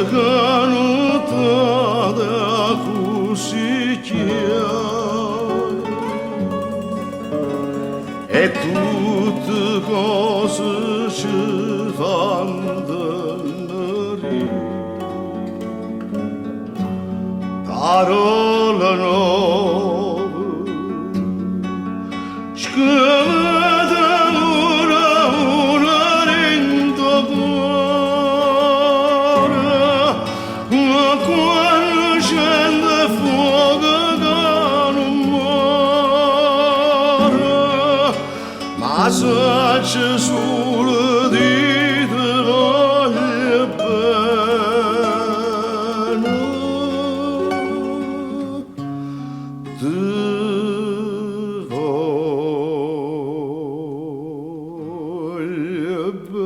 canutada così chiara e tutte cose ci fanno parola nuova scrivete una rendo cuore ma quando scende fuoco che non muore ma se c'è solo di te voglio bene te voglio bene.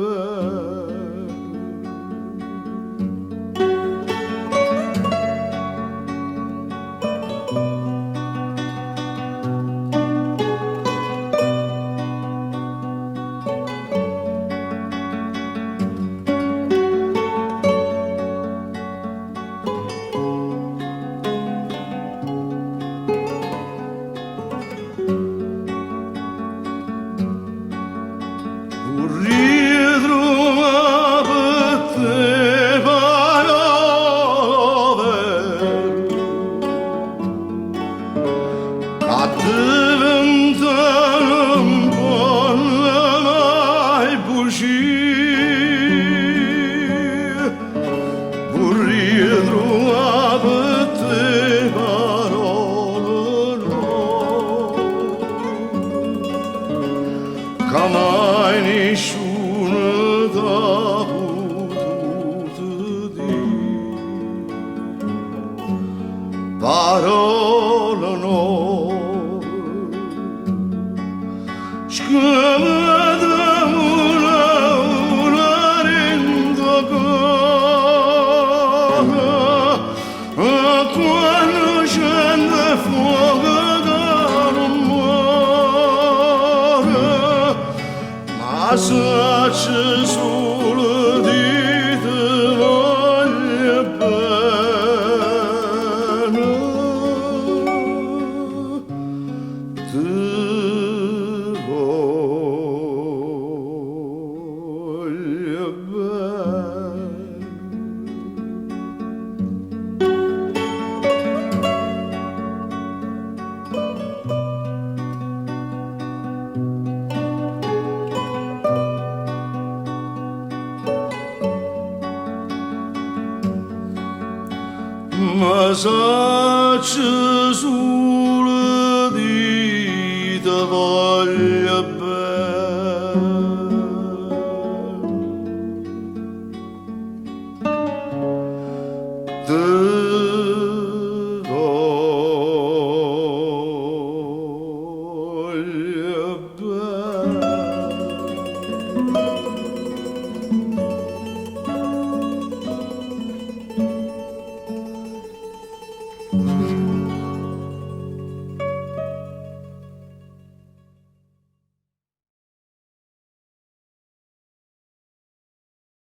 Ritrovate parole che diventano un po' mai bugie. Ritrovate parole che mai nessuno t'ha potuto dire. Parole nuove scrivete una rendo cuore quando scende fuoco che non muore ma se c'è solo di te voglio bene te voglio bene. Ma se c'è solo di te voglio